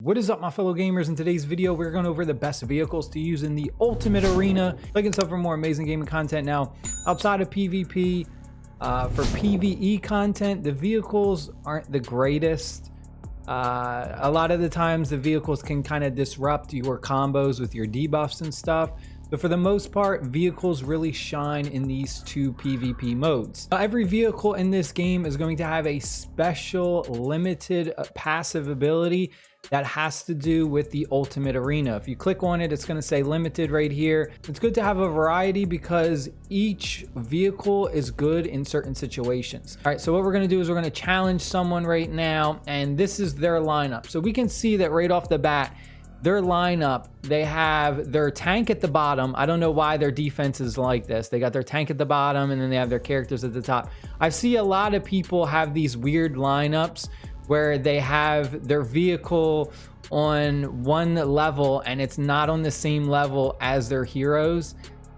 What is up, my fellow gamers? In today's video, we're going over the best vehicles to use in the ultimate arena. Like and sub for more amazing gaming content. Now, outside of PvP, for PvE content, the vehicles aren't the greatest. A lot of the times, the vehicles can kind of disrupt your combos with your debuffs and stuff. But for the most part, vehicles really shine in these two PvP modes. Every vehicle in this game is going to have a special limited passive ability that has to do with the ultimate arena. If you click on it, it's going to say limited right here. It's good to have a variety because each vehicle is good in certain situations. All right, so what we're going to do is we're going to challenge someone right now, and this is their lineup. So we can see that right off the bat, their lineup, they have their tank at the bottom. I don't know why their defense is like this. They got their tank at the bottom and then they have their characters at the top. I see a lot of people have these weird lineups where they have their vehicle on one level and it's not on the same level as their heroes.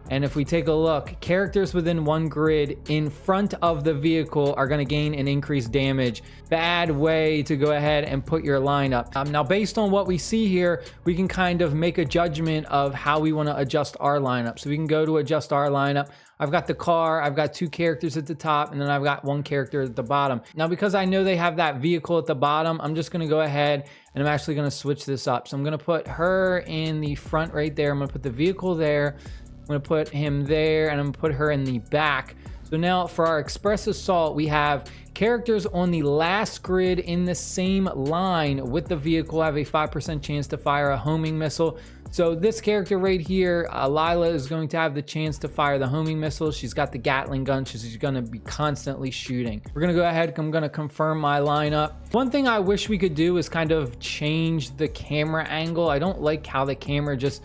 And if we take a look, characters within one grid in front of the vehicle are going to gain an increased damage. Bad way to go ahead and put your lineup. Now, based on what we see here, we can kind of make a judgment of how we want to adjust our lineup. So we can go to adjust our lineup. I've got the car, I've got two characters at the top, and then I've got one character at the bottom. Now, because I know they have that vehicle at the bottom, I'm just going to go ahead and I'm actually going to switch this up. So I'm going to put her in the front right there. I'm going to put the vehicle there. I'm going to put him there, and I'm going to put her in the back. So now for our Express Assault, we have characters on the last grid in the same line with the vehicle have a 5% chance to fire a homing missile. So this character right here, Lila, is going to have the chance to fire the homing missile. She's got the Gatling gun. She's going to be constantly shooting. We're going to go ahead. I'm going to confirm my lineup. One thing I wish we could do is kind of change the camera angle. I don't like how the camera just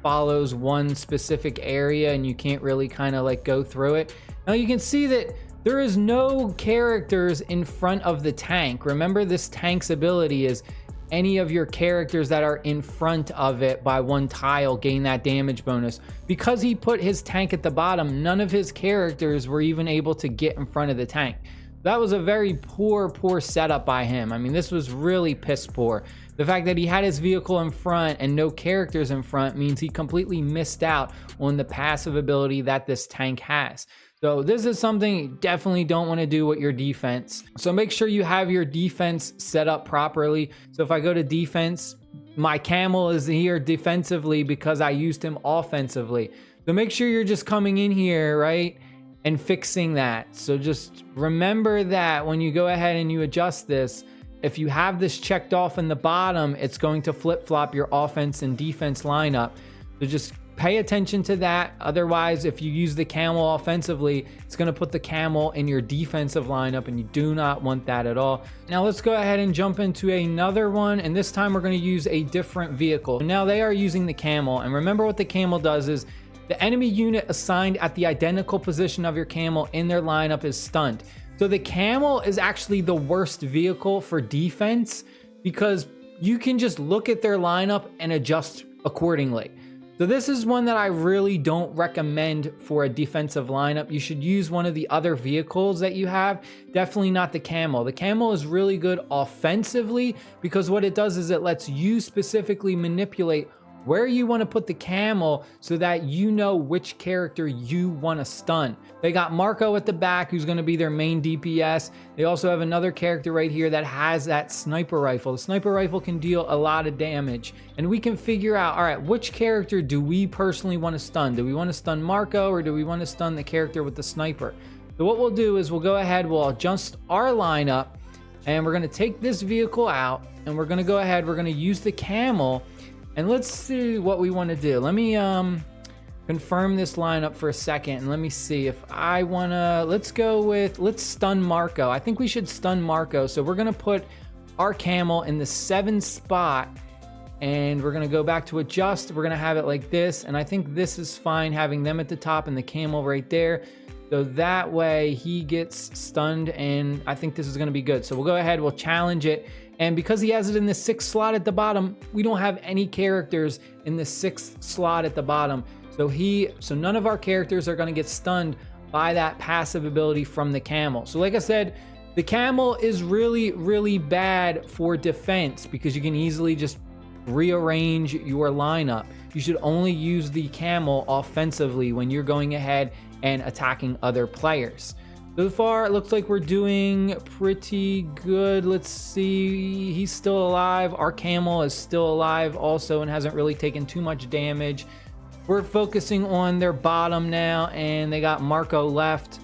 follows one specific area and you can't really kind of like go through it. Now you can see that there is no characters in front of the tank. Remember, this tank's ability is any of your characters that are in front of it by one tile gain that damage bonus. Because he put his tank at the bottom, none of his characters were even able to get in front of the tank. That was a very poor setup by him. I mean, this was really piss poor. The fact that he had his vehicle in front and no characters in front means he completely missed out on the passive ability that this tank has. So this is something you definitely don't want to do with your defense. So make sure you have your defense set up properly. So if I go to defense, my camel is here defensively because I used him offensively. So make sure you're just coming in here, right, and fixing that. So just remember that when you go ahead and you adjust this, if you have this checked off in the bottom, it's going to flip-flop your offense and defense lineup. So just pay attention to that. Otherwise, if you use the camel offensively, it's going to put the camel in your defensive lineup, and you do not want that at all. Now let's go ahead and jump into another one, and this time we're going to use a different vehicle. Now they are using the camel, and remember what the camel does is the enemy unit assigned at the identical position of your camel in their lineup is stunned. So the camel is actually the worst vehicle for defense because you can just look at their lineup and adjust accordingly. So this is one that I really don't recommend for a defensive lineup. You should use one of the other vehicles that you have. Definitely not the camel. The camel is really good offensively because what it does is it lets you specifically manipulate where you want to put the camel so that you know which character you want to stun. They got Marco at the back, who's going to be their main DPS. They also have another character right here that has that sniper rifle. The sniper rifle can deal a lot of damage, and we can figure out, all right, which character do we personally want to stun? Do we want to stun Marco, or do we want to stun the character with the sniper? So what we'll do is we'll go ahead, we'll adjust our lineup, and we're going to take this vehicle out, and we're going to go ahead, we're going to use the camel. And let's see what we want to do. Let me confirm this lineup for a second, and let me see if I want to, let's stun Marco. I think we should stun Marco. So we're going to put our camel in the 7th spot, and we're going to go back to adjust. We're going to have it like this, and I think this is fine having them at the top and the camel right there. So that way he gets stunned, and I think this is going to be good. So we'll go ahead, we'll challenge it. And because he has it in the 6th slot at the bottom, we don't have any characters in the 6th slot at the bottom. So none of our characters are going to get stunned by that passive ability from the camel. So like I said, The camel is really, really bad for defense because you can easily just rearrange your lineup. You should only use the camel offensively when you're going ahead and attacking other players. So far, it looks like we're doing pretty good. Let's see. He's still alive. Our camel is still alive also and hasn't really taken too much damage. We're focusing on their bottom now, and they got Marco left.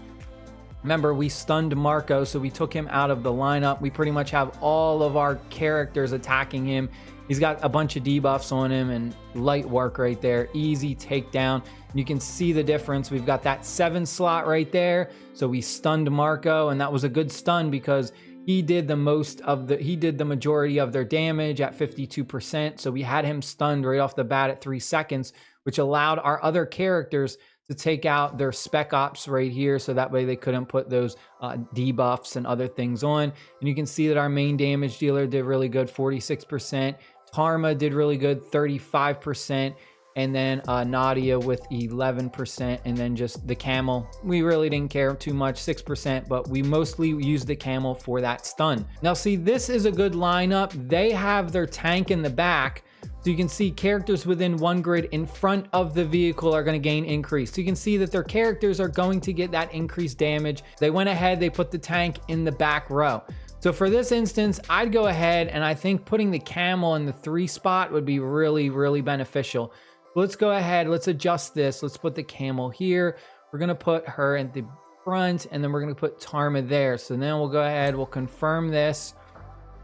Remember, we stunned Marco, so we took him out of the lineup. We pretty much have all of our characters attacking him. He's got a bunch of debuffs on him and light work right there. Easy takedown. You can see the difference. We've got that 7 slot right there. So we stunned Marco, and that was a good stun because he did the majority of their damage at 52%. So we had him stunned right off the bat at 3 seconds, which allowed our other characters to take out their spec ops right here, so that way they couldn't put those debuffs and other things on. And you can see that our main damage dealer did really good, 46%. Tarma did really good, 35%. And then Nadia with 11%. And then just the camel, we really didn't care too much, 6%, but we mostly used the camel for that stun. Now see, this is a good lineup. They have their tank in the back. So you can see characters within 1 grid in front of the vehicle are going to gain increase. So you can see that their characters are going to get that increased damage. They went ahead, they put the tank in the back row. So for this instance, I'd go ahead and I think putting the camel in the 3 spot would be really, really beneficial. Let's go ahead, let's adjust this. Let's put the camel here. We're going to put her in the front, and then we're going to put Tarma there. So then we'll go ahead, we'll confirm this.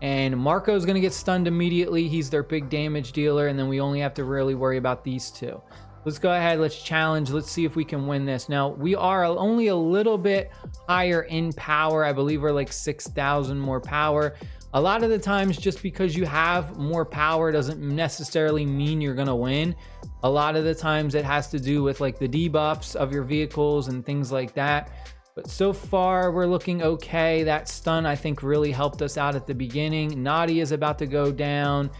And Marco's going to get stunned immediately. He's their big damage dealer, and then we only have to really worry about these two. Let's go ahead, let's challenge, let's see if we can win this. Now, we are only a little bit higher in power. I believe we're like 6,000 more power. A lot of the times, just because you have more power doesn't necessarily mean you're going to win. A lot of the times it has to do with like the debuffs of your vehicles and things like that. But so far, we're looking okay. That stun, I think, really helped us out at the beginning. Nadia is about to go down,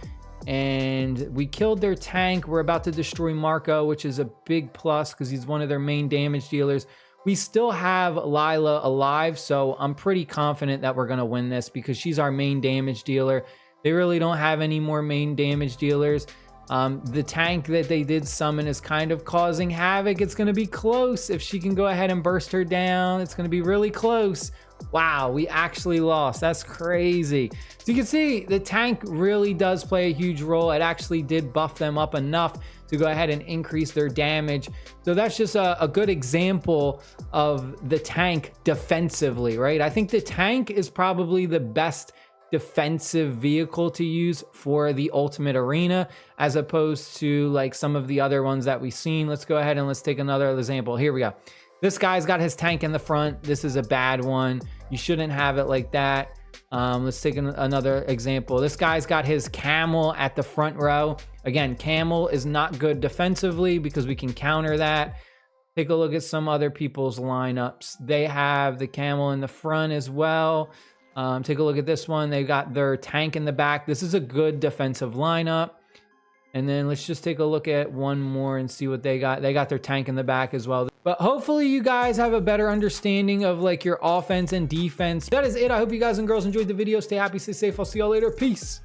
and we killed their tank. We're about to destroy Marco, which is a big plus because he's one of their main damage dealers. We still have Lila alive, so I'm pretty confident that we're going to win this because she's our main damage dealer. They really don't have any more main damage dealers. The tank that they did summon is kind of causing havoc. It's going to be close. If she can go ahead and burst her down, it's going to be really close. Wow, we actually lost. That's crazy. So you can see the tank really does play a huge role. It actually did buff them up enough to go ahead and increase their damage. So that's just a good example of the tank defensively, right? I think the tank is probably the best defensive vehicle to use for the Ultimate Arena as opposed to like some of the other ones that we've seen. Let's go ahead and let's take another example. Here we go. This guy's got his tank in the front. This is a bad one. You shouldn't have it like that. Let's take another example. This guy's got his camel at the front row. Again, camel is not good defensively because we can counter that. Take a look at some other people's lineups. They have the camel in the front as well. Take a look at this one. They got their tank in the back. This is a good defensive lineup. And then let's just take a look at one more and see what they got. They got their tank in the back as well. But hopefully you guys have a better understanding of like your offense and defense. That is it. I hope you guys and girls enjoyed the video. Stay happy, stay safe. I'll see y'all later. Peace.